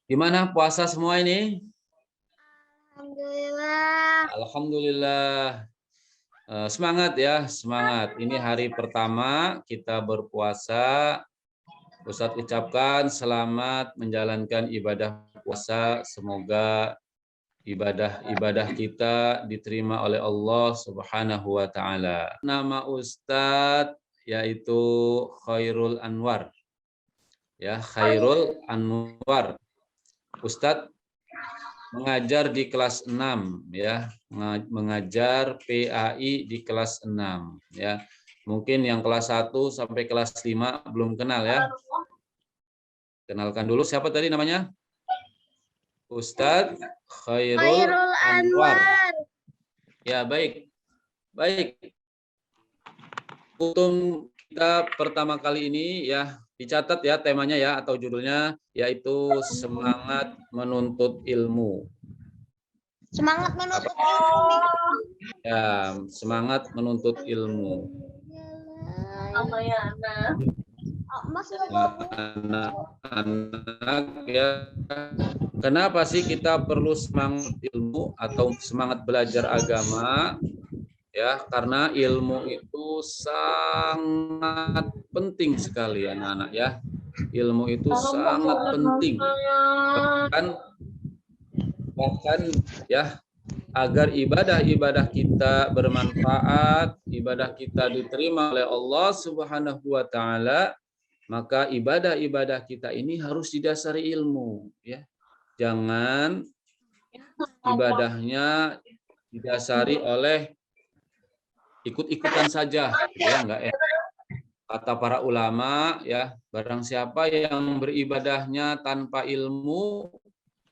Gimana puasa semua ini? Alhamdulillah. Alhamdulillah. Semangat ya, semangat. Ini hari pertama kita berpuasa. Ustadz ucapkan selamat menjalankan ibadah puasa. Semoga ibadah-ibadah kita diterima oleh Allah Subhanahu wa taala. Nama Ustadz yaitu Khairul Anwar. Ya, Khairul Anwar. Ustadz mengajar di kelas 6 ya, mengajar PAI di kelas 6 ya. Mungkin yang kelas 1 sampai kelas 5 belum kenal ya. Kenalkan dulu siapa tadi namanya? Ustadz Khairul Anwar. Ya, baik. Baik. Untuk kita pertama kali ini ya, dicatat ya temanya ya atau judulnya yaitu semangat menuntut ilmu. Semangat menuntut ilmu. Ya, semangat menuntut ilmu. Anak-anak ya, kenapa sih kita perlu semangat ilmu atau semangat belajar agama? Ya, karena ilmu itu sangat penting sekali anak-anak ya. Ilmu itu sangat penting. Bahkan ya, agar ibadah-ibadah kita bermanfaat, ibadah kita diterima oleh Allah Subhanahu wa taala, maka ibadah-ibadah kita ini harus didasari ilmu ya. Jangan ibadahnya didasari oleh ikut-ikutan saja ya, enggak enak. Kata para ulama ya, barang siapa yang beribadahnya tanpa ilmu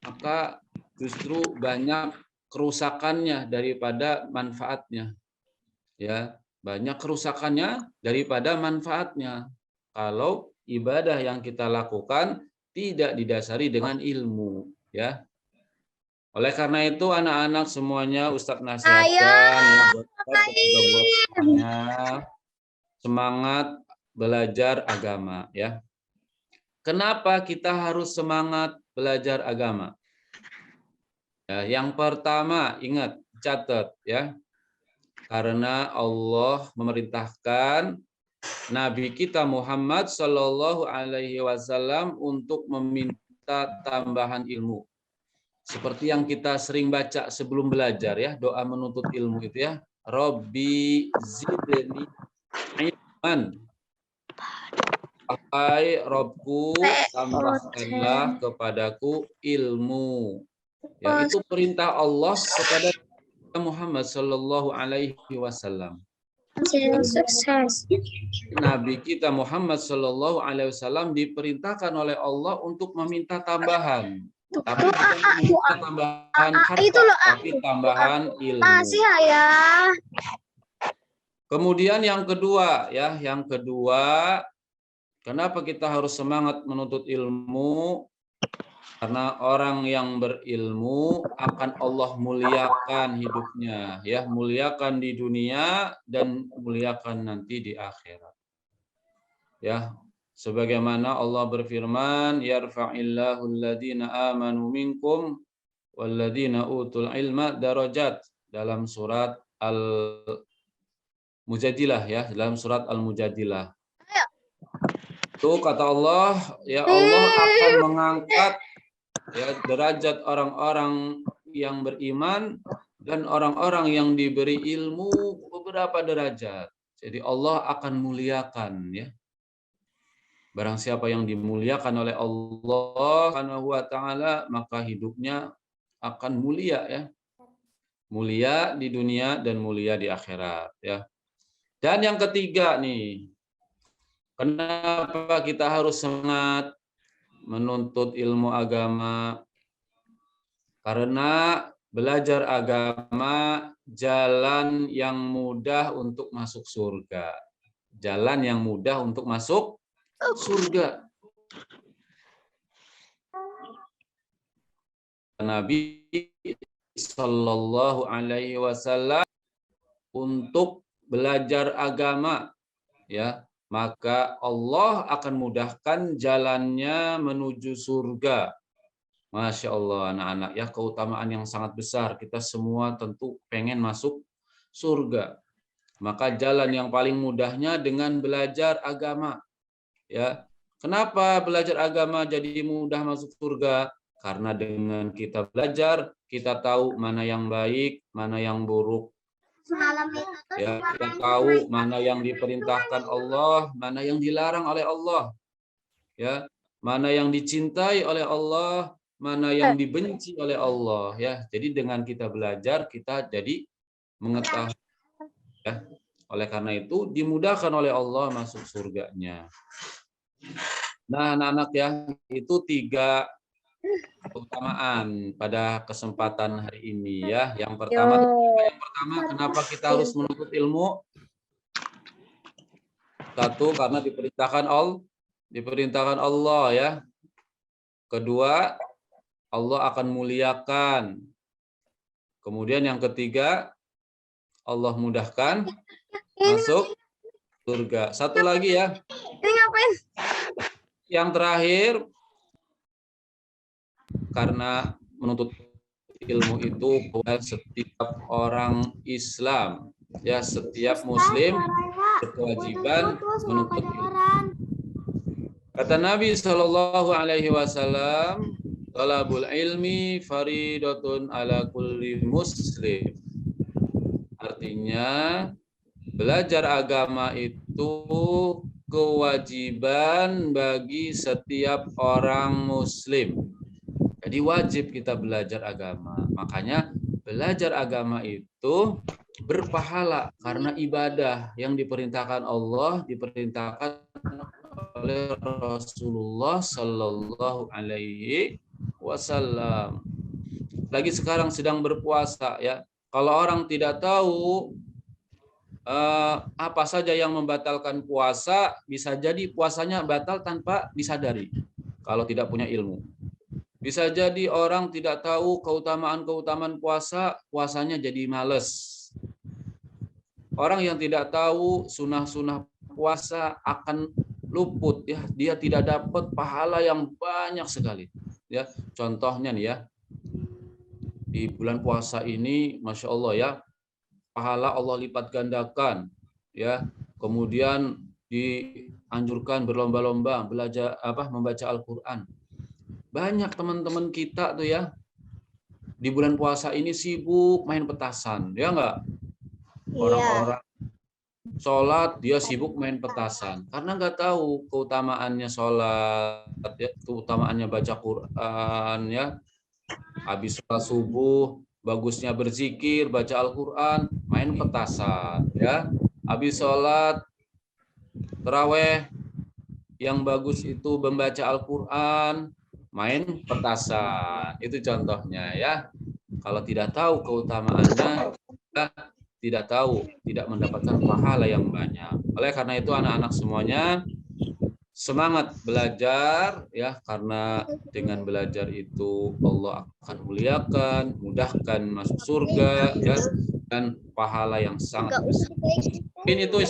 maka justru banyak kerusakannya daripada manfaatnya. Ya, banyak kerusakannya daripada manfaatnya. Kalau ibadah yang kita lakukan tidak didasari dengan ilmu, ya. Oleh karena itu anak-anak semuanya Ustadz nasihatkan ya, buat juga buat semuanya semangat belajar agama ya. Kenapa kita harus semangat belajar agama? Ya, yang pertama ingat, catat ya. Karena Allah memerintahkan Nabi kita Muhammad Shallallahu Alaihi Wasallam untuk meminta tambahan ilmu. Seperti yang kita sering baca sebelum belajar ya, doa menuntut ilmu itu ya. Robbi zidni ilman. Wahai Robku, tambahkanlah kepadaku ilmu. Ya, itu perintah Allah kepada Muhammad Shallallahu Alaihi Wasallam. Sukses. Nabi kita Muhammad Shallallahu Alaihi Wasallam diperintahkan oleh Allah untuk meminta tambahan, tapi bukan meminta tambahan harta, tapi tambahan ilmu. Masih ya. Kemudian yang kedua ya, yang kedua, kenapa kita harus semangat menuntut ilmu? Karena orang yang berilmu akan Allah muliakan hidupnya, ya, muliakan di dunia dan muliakan nanti di akhirat. Ya, sebagaimana Allah berfirman, yarfa'illahu alladhina amanu minkum walladhina utul ilma darajat, dalam surat Al-Mujadilah ya, dalam surat Al-Mujadilah. Itu kata Allah, ya Allah akan mengangkat ya derajat orang-orang yang beriman dan orang-orang yang diberi ilmu beberapa derajat. Jadi Allah akan muliakan ya. Barang siapa yang dimuliakan oleh Allah Subhanahu wa taala, maka hidupnya akan mulia ya. Mulia di dunia dan mulia di akhirat ya. Dan yang ketiga nih, kenapa kita harus semangat menuntut ilmu agama? Karena belajar agama jalan yang mudah untuk masuk surga. Jalan yang mudah untuk masuk surga. Nabi Shallallahu Alaihi Wasallam untuk belajar agama, ya, maka Allah akan mudahkan jalannya menuju surga. Masya Allah anak-anak ya, keutamaan yang sangat besar. Kita semua tentu pengen masuk surga. Maka jalan yang paling mudahnya dengan belajar agama. Ya. Kenapa belajar agama jadi mudah masuk surga? Karena dengan kita belajar, kita tahu mana yang baik, mana yang buruk. Ya, kita tahu mana yang diperintahkan Allah, mana yang dilarang oleh Allah. Ya, mana yang dicintai oleh Allah, mana yang dibenci oleh Allah, ya. Jadi dengan kita belajar, kita jadi mengetahui, ya. Oleh karena itu dimudahkan oleh Allah masuk surganya. Nah, anak-anak ya, itu 3 keutamaan pada kesempatan hari ini ya. Yang pertama, kenapa kita harus menuntut ilmu? 1, karena diperintahkan Allah ya. Kedua, Allah akan muliakan. Kemudian yang ketiga, Allah mudahkan masuk surga. Satu lagi ya. Ini ngapain? Yang terakhir, karena menuntut ilmu itu setiap orang Islam, ya setiap Muslim berkewajiban menuntut ilmu. Kata Nabi Shallallahu Alaihi Wasallam, talabul ilmi faridatun ala kulli muslim. Artinya belajar agama itu kewajiban bagi setiap orang muslim. Jadi wajib kita belajar agama. Makanya belajar agama itu berpahala karena ibadah yang diperintahkan Allah, diperintahkan oleh Rasulullah Sallallahu Alaihi Wasallam. Lagi sekarang sedang berpuasa ya. Kalau orang tidak tahu apa saja yang membatalkan puasa, bisa jadi puasanya batal tanpa disadari kalau tidak punya ilmu. Bisa jadi orang tidak tahu keutamaan-keutamaan puasa, puasanya jadi males. Orang yang tidak tahu sunnah-sunnah puasa akan luput ya, dia tidak dapat pahala yang banyak sekali ya. Contohnya nih ya, di bulan puasa ini Masya Allah ya, pahala Allah lipat gandakan ya. Kemudian dianjurkan berlomba-lomba belajar membaca Al-Qur'an. Banyak teman-teman kita tuh ya di bulan puasa ini sibuk main petasan, ya enggak? Orang-orang sholat dia sibuk main petasan karena nggak tahu keutamaannya sholat, ya, keutamaannya baca Quran ya. Habis sholat subuh bagusnya berzikir, baca Al-Quran, main petasan ya. Habis sholat taraweh yang bagus itu membaca Al-Quran, main petasan. Itu contohnya ya. Kalau tidak tahu keutamaannya, tidak tahu, tidak mendapatkan pahala yang banyak. Oleh karena itu anak-anak semuanya semangat belajar ya, karena dengan belajar itu Allah akan muliakan, mudahkan masuk surga ya, dan pahala yang sangat besar. Mungkin itu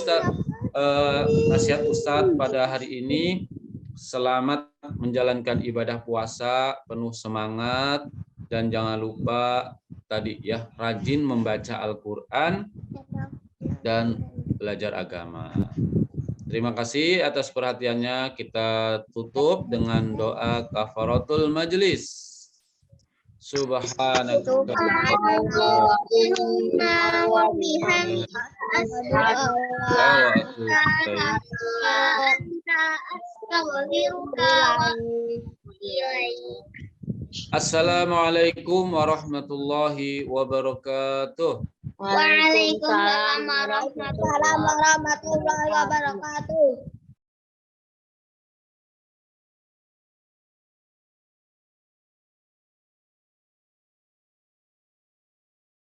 nasihat Ustadz pada hari ini. Selamat menjalankan ibadah puasa, penuh semangat, dan jangan lupa tadi ya, rajin membaca Al-Quran dan belajar agama. Terima kasih atas perhatiannya. Kita tutup dengan doa kafaratul majlis. Subhanallah wa bihamdihi. Assalamualaikum warahmatullahi wabarakatuh. Waalaikumsalam warahmatullahi wabarakatuh.